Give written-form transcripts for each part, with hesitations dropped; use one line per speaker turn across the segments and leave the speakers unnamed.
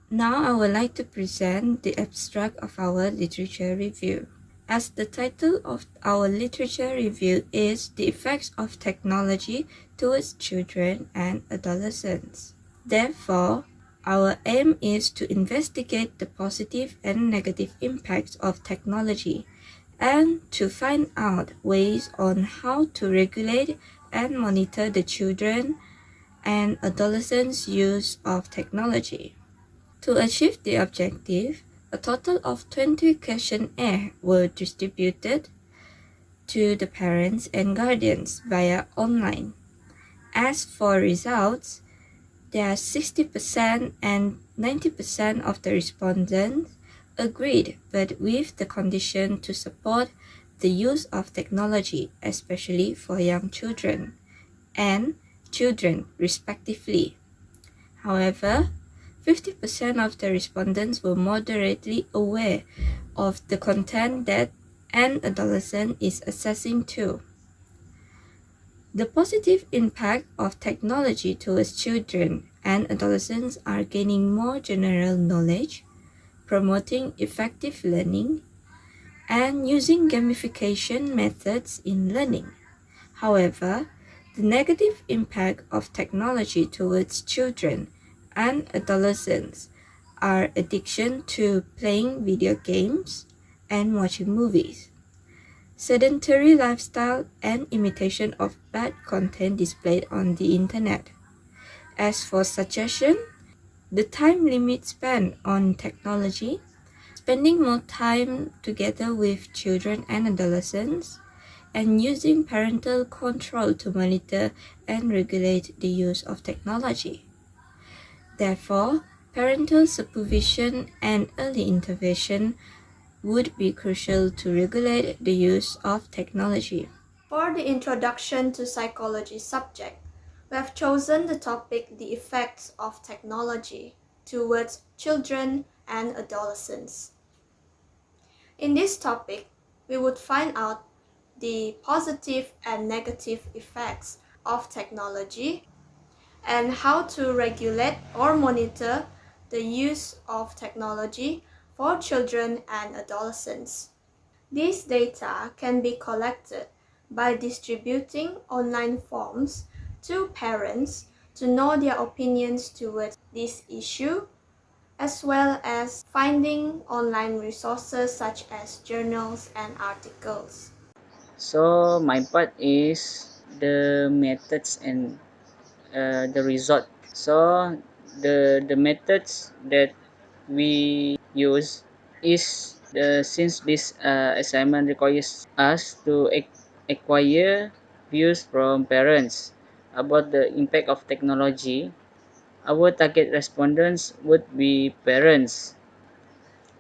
Now I would like to present the abstract of our literature review. As the title of our literature review is The Effects of Technology Towards Children and Adolescents. Therefore, our aim is to investigate the positive and negative impacts of technology and to find out ways on how to regulate and monitor the children and adolescents' use of technology. To achieve the objective, a total of 20 questionnaires were distributed to the parents and guardians via online. As for results, there are 60% and 90% of the respondents agreed, but with the condition to support the use of technology, especially for young children and children respectively. However, 50% of the respondents were moderately aware of the content that an adolescent is accessing to. The positive impact of technology towards children and adolescents are gaining more general knowledge, promoting effective learning, and using gamification methods in learning. However, the negative impact of technology towards children and adolescents are addiction to playing video games and watching movies, sedentary lifestyle, and imitation of bad content displayed on the internet. As for suggestion, the time limit spent on technology, spending more time together with children and adolescents, and using parental control to monitor and regulate the use of technology. Therefore, parental supervision and early intervention would be crucial to regulate the use of technology.
For the Introduction to Psychology subject, we have chosen the topic The Effects of Technology Towards Children and Adolescents. In this topic, we would find out the positive and negative effects of technology and how to regulate or monitor the use of technology for children and adolescents. These data can be collected by distributing online forms to parents to know their opinions towards this issue, as well as finding online resources such as journals and articles.
So my part is the methods and the result. So the methods that we use is since this assignment requires us to acquire views from parents about the impact of technology. Our target respondents would be parents.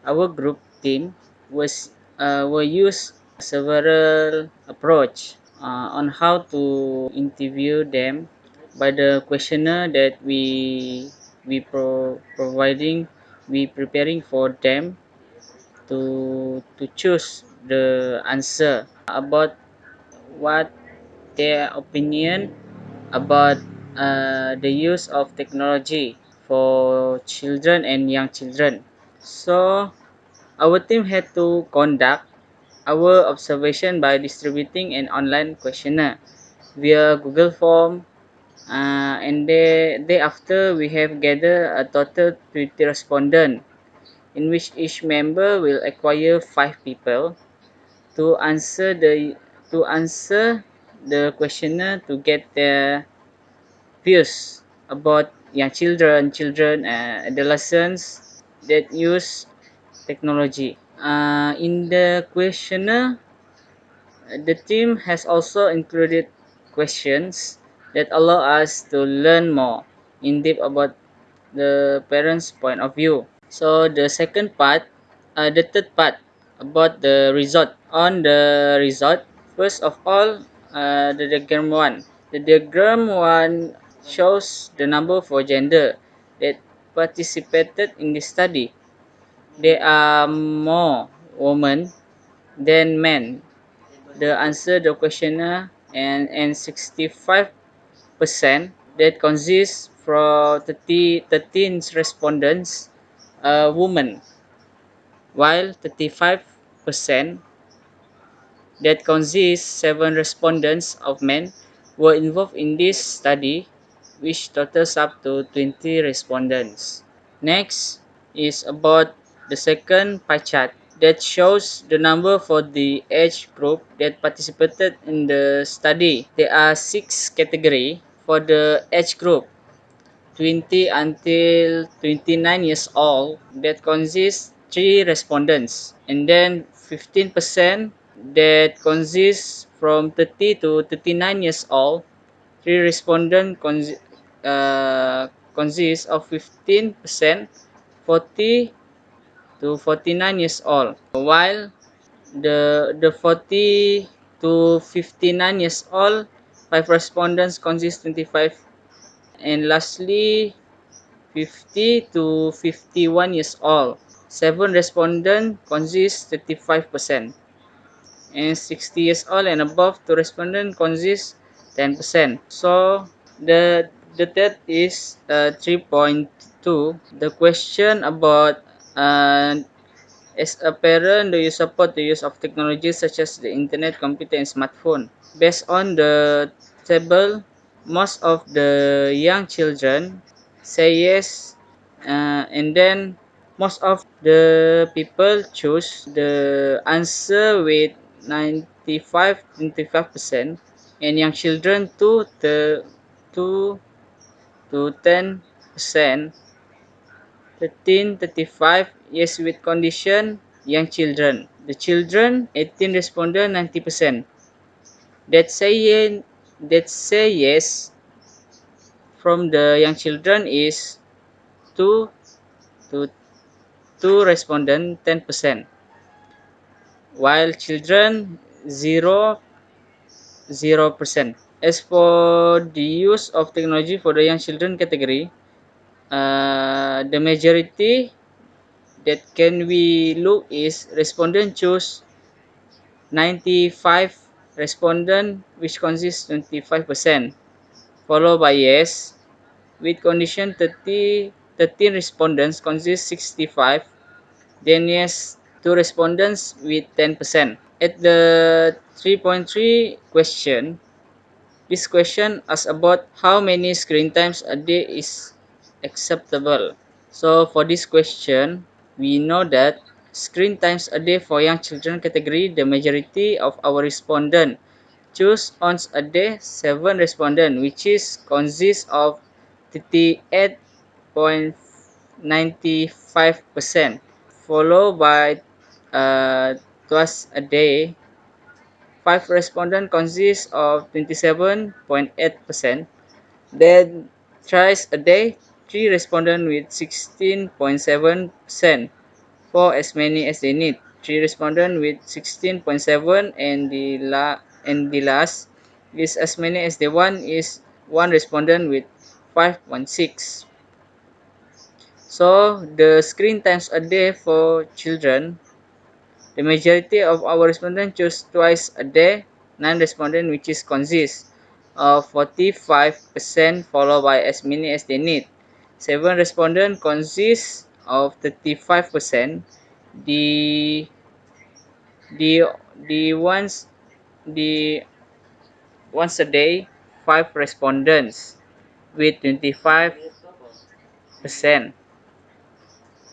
Our group team will use several approach on how to interview them by the questionnaire that providing we preparing for them to choose the answer about what their opinion about the use of technology for children and young children. So our team had to conduct our observation by distributing an online questionnaire via Google Form, and thereafter we have gathered a total 20 respondents, in which each member will acquire 5 people to answer the questionnaire to get their views about young children, adolescents that use technology. In the questionnaire, the team has also included questions that allow us to learn more in depth about the parents' point of view. So the third part about the result. On the result, first of all, the diagram one. The diagram one shows the number for gender that participated in the study. There are more women than men the answer the questionnaire, and 65% that consists from 13 respondents women, while 35% that consists 7 respondents of men were involved in this study, which totals up to 20 respondents. Next is about the second pie chart that shows the number for the age group that participated in the study. There are 6 categories for the age group 20 until 29 years old that consists 3 respondents, and then 15% that consists from 30 to 39 years old. 3 respondents consists of 15%, 40 to 49 years old, while the 40 to 59 years old 5 respondents consist 25, and lastly 50 to 51 years old 7 respondents consist 35%, and 60 years old and above 2 respondents consist 10%. So the third is 3.2. The question about uh, as a parent, do you support the use of technologies such as the internet, computer, and smartphone? Based on the table, most of the young children say yes, and then most of the people choose the answer with 95-25%, and young children the 2 to 10%. 1335 yes with condition young children. The children 18 responded 90%. That say yes from the young children is 2 to 2 respondent 10%, while children 0%. As for the use of technology for the young children category, the majority that can we look is respondent choose 95 respondent, which consists 25%, followed by yes with condition 13 respondents consists 65, then yes 2 respondents with 10%. At the 3.3 question, this question asks about how many screen times a day is acceptable. So for this question, we know that screen times a day for young children category, the majority of our respondent choose once a day 7 respondent, which is consists of 38.95%, followed by twice a day 5 respondent consists of 27.8%, then thrice a day 3 respondent with 16.7%, for as many as they need 3 respondent with 16.7, and the last is as many as they want is 1 respondent with 5.6. So the screen times a day for children, the majority of our respondents choose twice a day, 9 respondents, which is consists of 45%, followed by as many as they need. 7 respondents consists of 35%. The the the ones the once a day 5 respondents with 25%,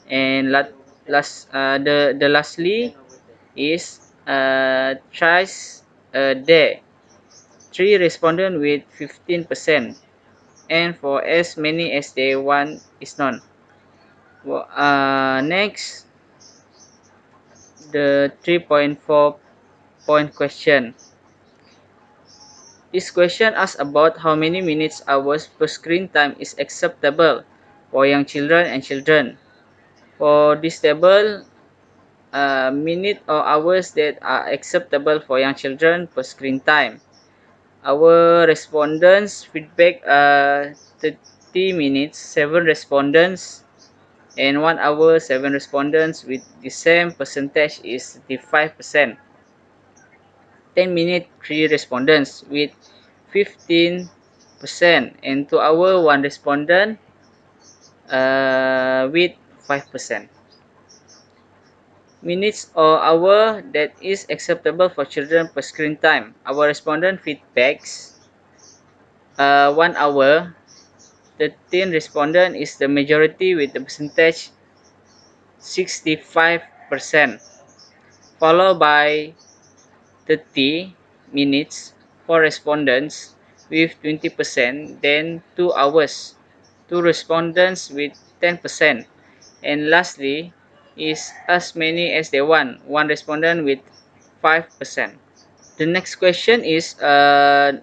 and the lastly is thrice a day 3 respondents with 15%, and for as many as they want is none. Next, the 3.4 point question. This question asks about how many minutes hours per screen time is acceptable for young children and children. For this table, minute or hours that are acceptable for young children per screen time. Our respondents feedback 30 minutes, 7 respondents, and 1 hour, 7 respondents with the same percentage is 35%. 10 minutes, 3 respondents with 15%, and 2 hour, 1 respondent with 5%. Minutes or hour that is acceptable for children per screen time. Our respondent feedbacks 1 hour. The teen respondent is the majority with the percentage 65%, followed by 30 minutes for respondents with 20%, then 2 hours, 2 respondents with 10%, and lastly is as many as they want, 1 respondent with 5%. The next question is ask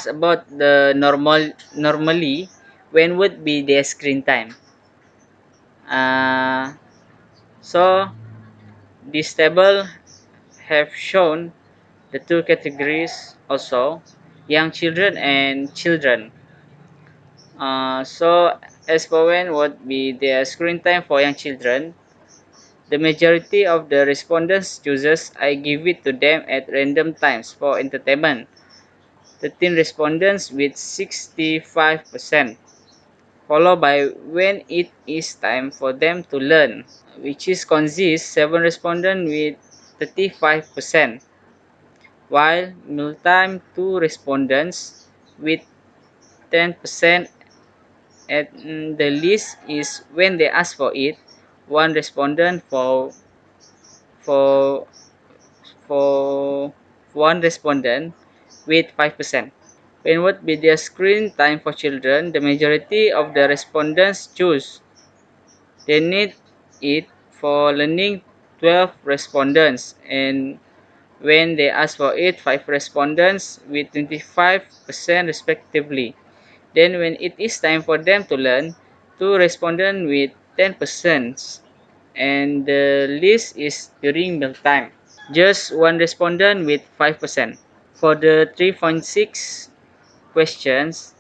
about the normally when would be their screen time. Uh, so this table have shown the two categories also, young children and children. So as for when would be the screen time for young children, the majority of the respondents chooses I give it to them at random times for entertainment. The teen respondents with 65%, followed by when it is time for them to learn, which is consists 7 respondents with 35%, while mealtime 2 respondents with 10%, and the list is when they ask for it, 1 respondent for for 1 respondent with 5%. When would be the screen time for children? The majority of the respondents choose they need it for learning, 12 respondents, and when they ask for it, 5 respondents with 25% respectively. Then when it is time for them to learn, 2 respondents with 10%, and the list is during mealtime. Just 1 respondent with 5%. For the 3.6 questions,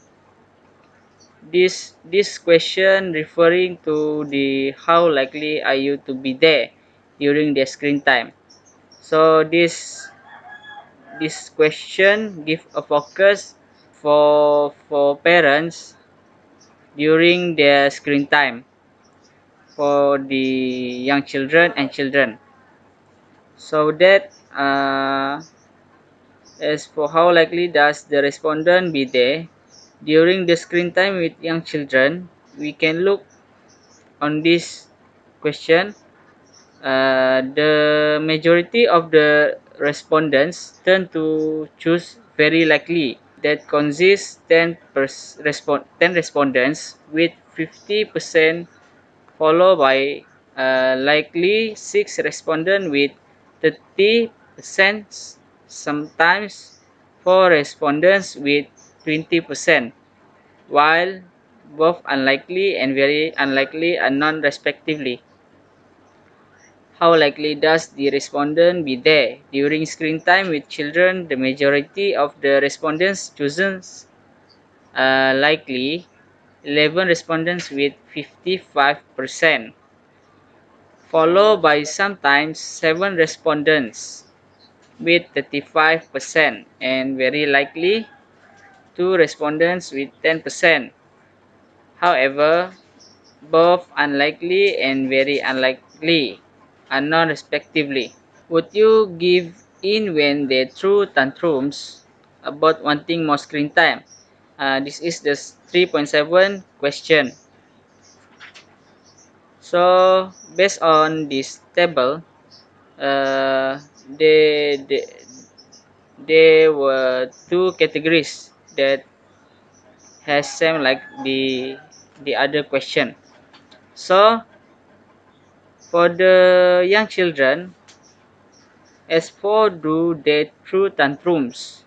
this question referring to the how likely are you to be there during the screen time. So this question give a focus for parents during their screen time for the young children and children. So that as for how likely does the respondent be there during the screen time with young children, we can look on this question. The majority of the respondents tend to choose very likely. That consists 10 respondents with 50%, followed by likely 6 respondents with 30%, sometimes 4 respondents with 20%, while both unlikely and very unlikely are none respectively. How likely does the respondent be there? During screen time with children, the majority of the respondents chooses likely, 11 respondents with 55%, followed by sometimes 7 respondents with 35%, and very likely 2 respondents with 10%. However, both unlikely and very unlikely are non respectively. Would you give in when they threw tantrums about wanting more screen time? This is the 3.7 question. So, based on this table, uh, they, they, there were two categories that has same like the other question. So, for the young children, as for do they through tantrums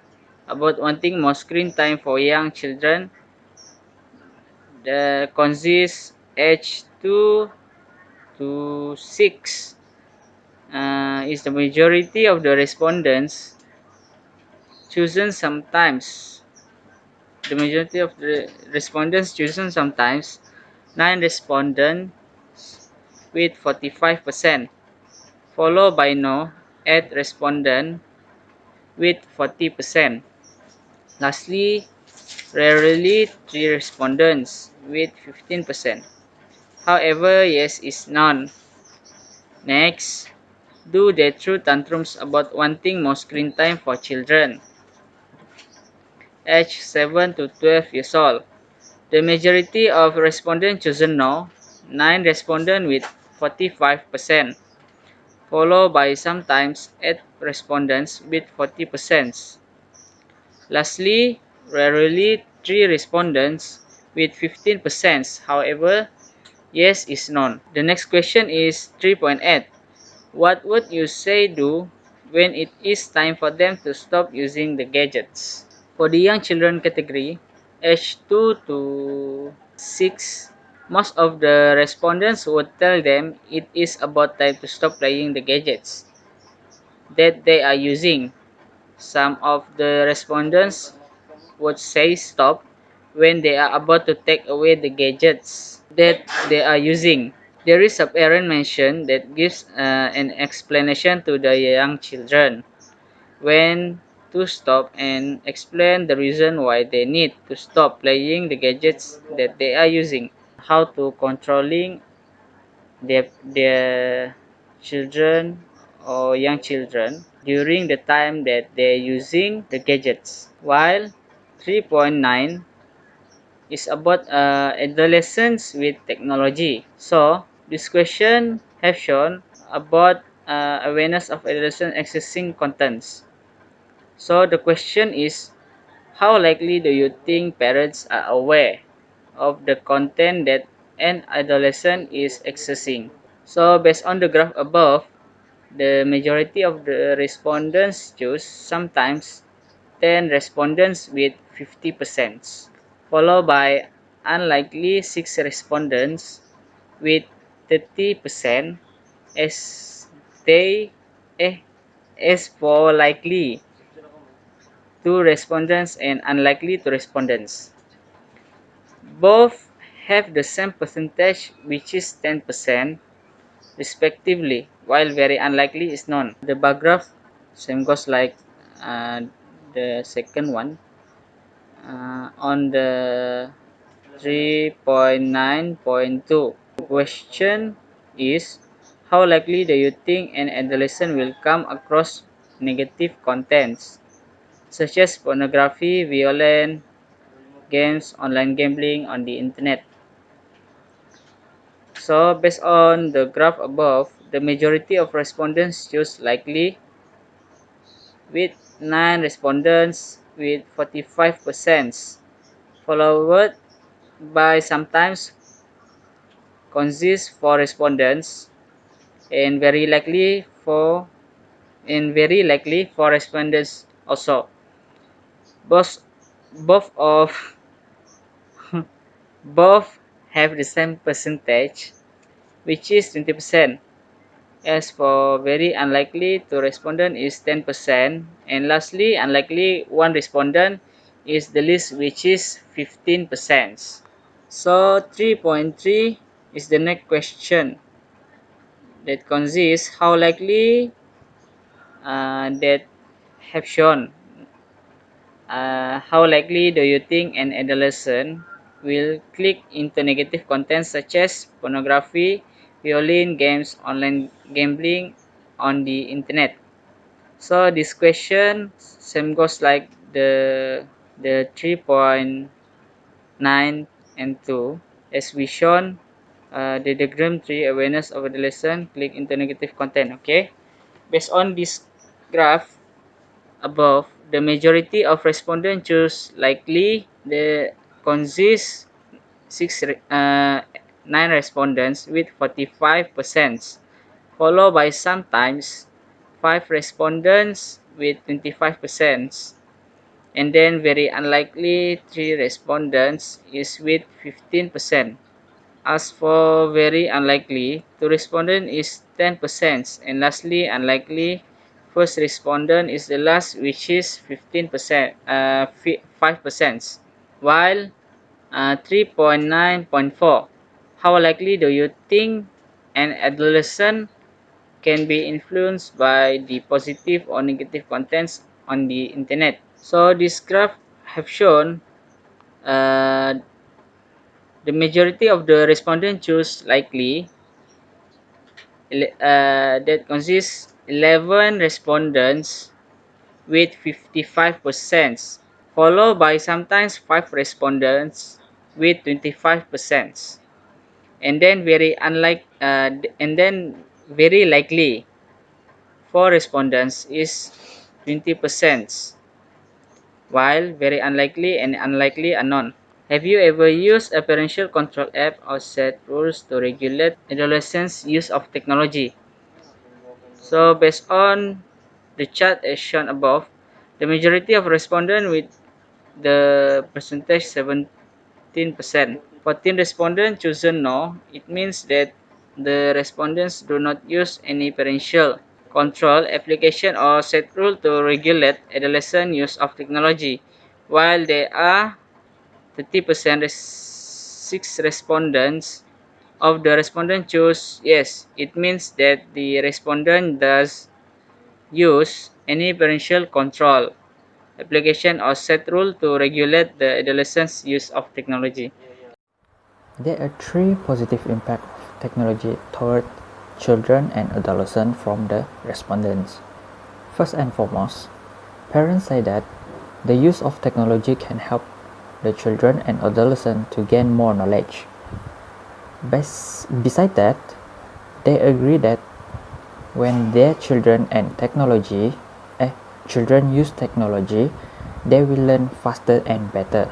about wanting more screen time for young children, the consists age 2 to 6 is the majority of the respondents chosen sometimes. The majority of the respondents chosen sometimes, 9 respondents with 45%, followed by no, 8 respondents with 40%. Lastly, rarely 3 respondents with 15%. However, yes is none. Next, do they throw tantrums about wanting more screen time for children? Age 7 to 12 years old. The majority of respondents chosen no, 9 respondents with 45%, followed by sometimes 8 respondents with 40%. Lastly, rarely 3 respondents with 15%. However, yes is none. The next question is 3.8. What would you say do when it is time for them to stop using the gadgets? For the young children category, age 2 to 6, most of the respondents would tell them it is about time to stop playing the gadgets that they are using. Some of the respondents would say stop when they are about to take away the gadgets that they are using. There is a parent mention that gives an explanation to the young children when to stop and explain the reason why they need to stop playing the gadgets that they are using. How to controlling their children or young children during the time that they're using the gadgets. While 3.9 is about adolescents with technology. So this question have shown about awareness of adolescent accessing contents. So the question is, how likely do you think parents are aware of the content that an adolescent is accessing? So based on the graph above, the majority of the respondents choose sometimes 10 respondents with 50%, followed by unlikely 6 respondents with 30%, as they as for likely 2 respondents and unlikely 2 respondents. Both have the same percentage, which is 10% respectively, while very unlikely is none. The bar graph same goes like the second one. On the 3.9.2, the question is, how likely do you think an adolescent will come across negative contents such as pornography, violence, games, online gambling on the internet? So based on the graph above, the majority of respondents choose likely, with 9 respondents with 45%, followed by sometimes consists 4 respondents and very likely 4 respondents also. Both of both have the same percentage, which is 20%. As for very unlikely, 2 respondent is 10%, and lastly, unlikely 1 respondent is the least, which is 15%. So 3.3 is the next question that consists how likely that have shown. How likely do you think an adolescent will click into negative content such as pornography, violin, games, online gambling on the internet? So this question same goes like the 3.9 and 2, as we shown the diagram 3, awareness of adolescent click into negative content. Okay, based on this graph above, the majority of respondents choose likely. The consists 9 respondents with 45%, followed by sometimes 5 respondents with 25%, and then very unlikely 3 respondents is with 15%. As for very unlikely, 2 respondent is 10%, and lastly unlikely first respondent is the last, which is 15%, 5%. While 3.9.4, how likely do you think an adolescent can be influenced by the positive or negative contents on the internet? So this graph have shown uh, The majority of the respondents choose likely. That consists 11 respondents with 55%, followed by sometimes 5 respondents with 25%, and then very likely 4 respondents is 20%, while very unlikely and unlikely are none. Have you ever used a parental control app or set rules to regulate adolescents' use of technology? So based on the chart as shown above, the majority of respondents with the percentage 17%. 14 respondents chosen no. It means that the respondents do not use any parental control application or set rule to regulate adolescent use of technology, while there are 30% 6 respondents of the respondent choose yes. It means that the respondent does use any parental control application or set rule to regulate the adolescent's use of technology.
There are three positive impacts of technology toward children and adolescents from the respondents. First and foremost, parents say that the use of technology can help the children and adolescents to gain more knowledge. Besides that, they agree that when their children use technology, they will learn faster and better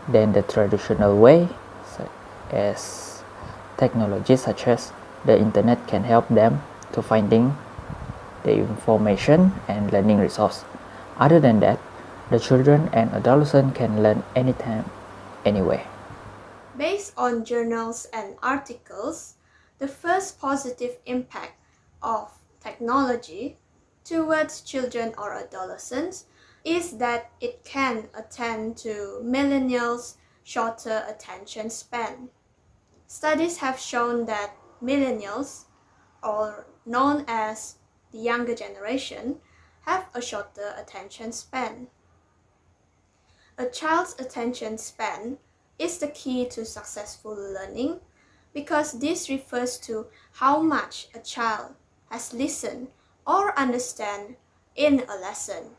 than the traditional way, as technology such as the internet can help them to finding the information and learning resource. Other than that, the children and adolescents can learn anytime, anywhere.
Based on journals and articles, the first positive impact of technology towards children or adolescents is that it can attend to millennials' shorter attention span. Studies have shown that millennials, or known as the younger generation, have a shorter attention span. A child's attention span is the key to successful learning because this refers to how much a child has listened or understand in a lesson.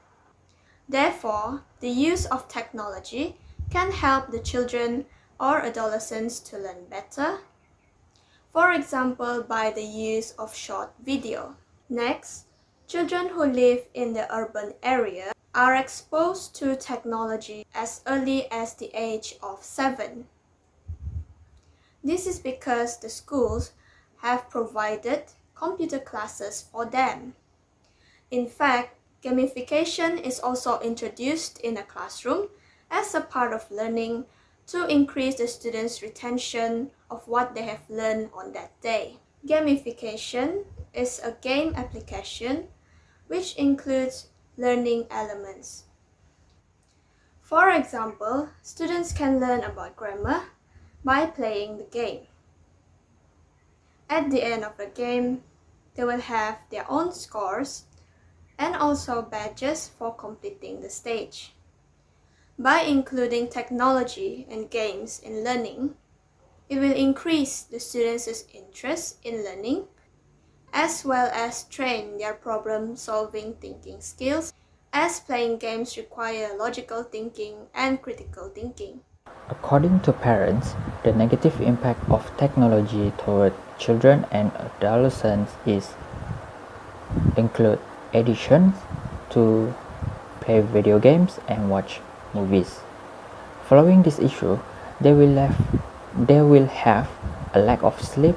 Therefore, the use of technology can help the children or adolescents to learn better, for example by the use of short video. Next, children who live in the urban area are exposed to technology as early as the age of 7. This is because the schools have provided computer classes for them. In fact, gamification is also introduced in a classroom as a part of learning to increase the students' retention of what they have learned on that day. Gamification is a game application which includes learning elements. For example, students can learn about grammar by playing the game. At the end of the game, they will have their own scores and also badges for completing the stage. By including technology and games in learning, it will increase the students' interest in learning as well as train their problem-solving thinking skills, as playing games require logical thinking and critical thinking.
According to parents, the negative impact of technology toward children and adolescents include addiction to play video games and watch movies. Following this issue, they will have a lack of sleep,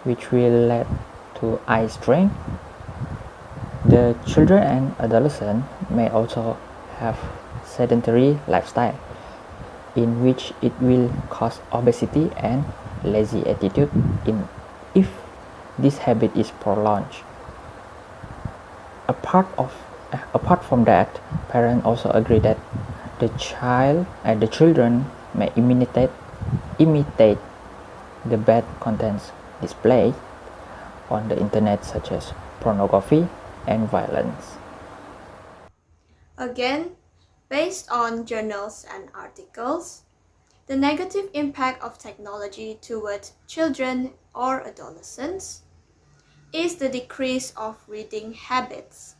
which will lead to eye strain. The children and adolescents may also have sedentary lifestyle, in which it will cause obesity and lazy attitude if this habit is prolonged. Apart from that, parents also agree that the children may imitate the bad contents displayed on the internet, such as pornography and violence.
Again, based on journals and articles, The negative impact of technology towards children or adolescents is the decrease of reading habits.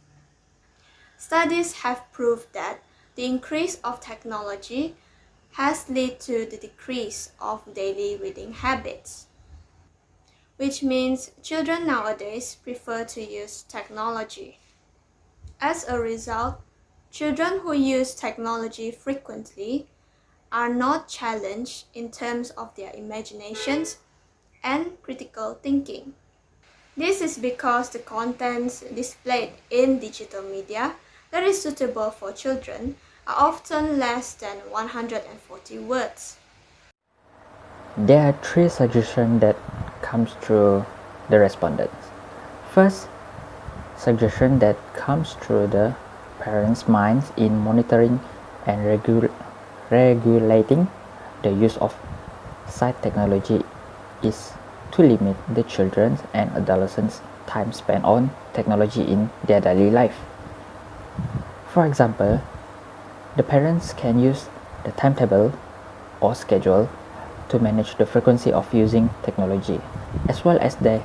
Studies have proved that the increase of technology has led to the decrease of daily reading habits, which means children nowadays prefer to use technology. As a result, children who use technology frequently are not challenged in terms of their imaginations and critical thinking. This is because the contents displayed in digital media that is suitable for children are often less than 140 words.
There are three suggestions that comes through the respondents. First, suggestion that comes through the parents' minds in monitoring and regulating the use of site technology is to limit the children's and adolescents' time spent on technology in their daily life. For example, the parents can use the timetable or schedule to manage the frequency of using technology as well as the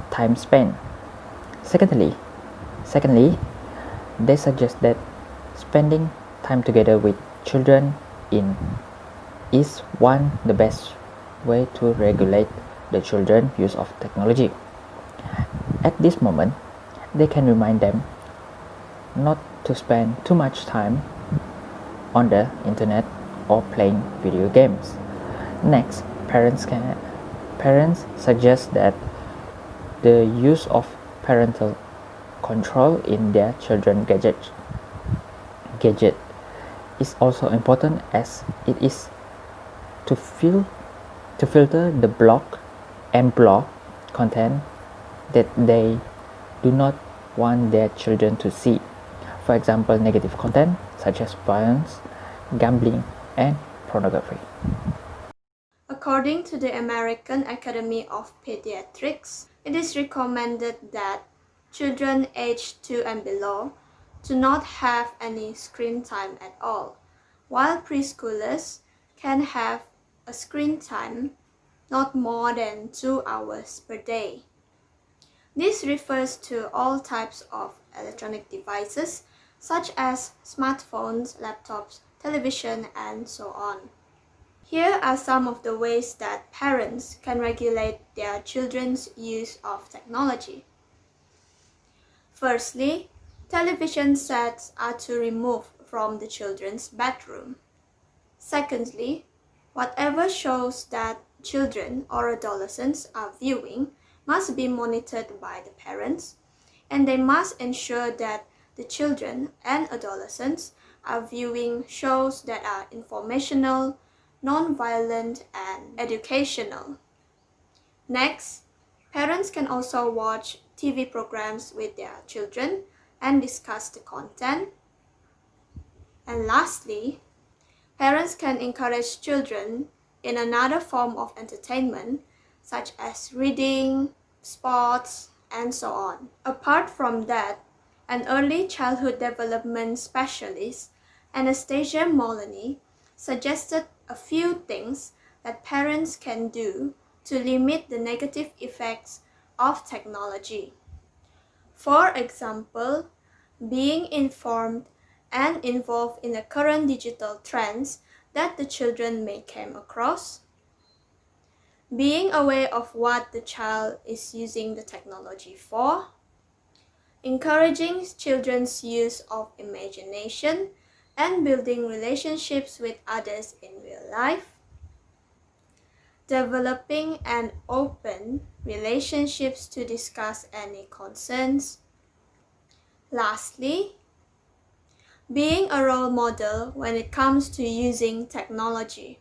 time spent. Secondly, they suggest that spending time together with children is the best way to regulate the children's use of technology. At this moment, they can remind them not to spend too much time on the internet or playing video games. Next, parents suggest that the use of parental control in their children's gadget is also important, as it is to filter the block content that they do not want their children to see. For example, negative content such as violence, gambling, and pornography.
According to the American Academy of Pediatrics, it is recommended that children aged 2 and below do not have any screen time at all, while preschoolers can have a screen time not more than 2 hours per day. This refers to all types of electronic devices such as smartphones, laptops, television, and so on. Here are some of the ways that parents can regulate their children's use of technology. Firstly, television sets are to remove from the children's bedroom. Secondly, whatever shows that children or adolescents are viewing must be monitored by the parents, and they must ensure that the children and adolescents are viewing shows that are informational, non-violent, and educational. Next, parents can also watch TV programs with their children and discuss the content. And lastly, parents can encourage children in another form of entertainment, such as reading, sports, and so on. Apart from that, an early childhood development specialist, Anastasia Moloney, suggested a few things that parents can do to limit the negative effects of technology. For example, being informed and involved in the current digital trends that the children may come across, being aware of what the child is using the technology for, encouraging children's use of imagination and building relationships with others in real life, developing an open relationships to discuss any concerns. Lastly, being a role model when it comes to using technology.